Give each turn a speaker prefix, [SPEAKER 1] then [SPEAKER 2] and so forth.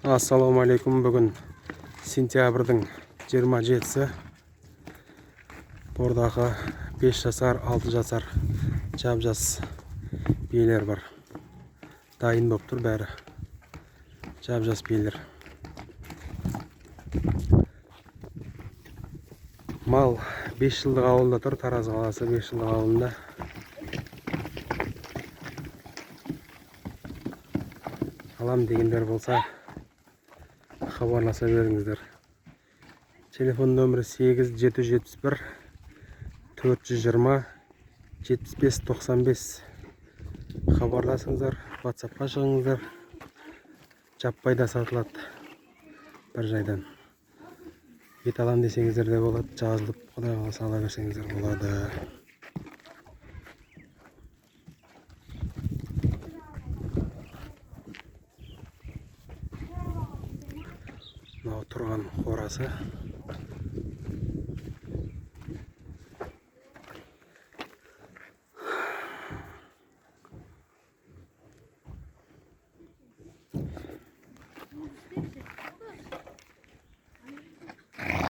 [SPEAKER 1] Ассалаумағалейкум. Бүгін сентябрьдің 27-сі. Бордағы 5 жасар, 6 жасар жап-жас биелер бар. Дайын болып тұр бәрі. Жап-жас биелер. Мал 5 жылдық ауылында тұр. Тараз қаласы 5 жылдық ауылында. Алам дегендер болса, хабарласа беріңіздер. Телефон нөмірі 8771 420 7595. Хабарласыңыздар, WhatsApp-қа шығыңыздар. Жаппайда сатылады. Бір жайдан. Ет алам десеңіздер де болады, жазылып, Құдай қаласа ала берсеңіздер болады. Мынау тұрған қорасы.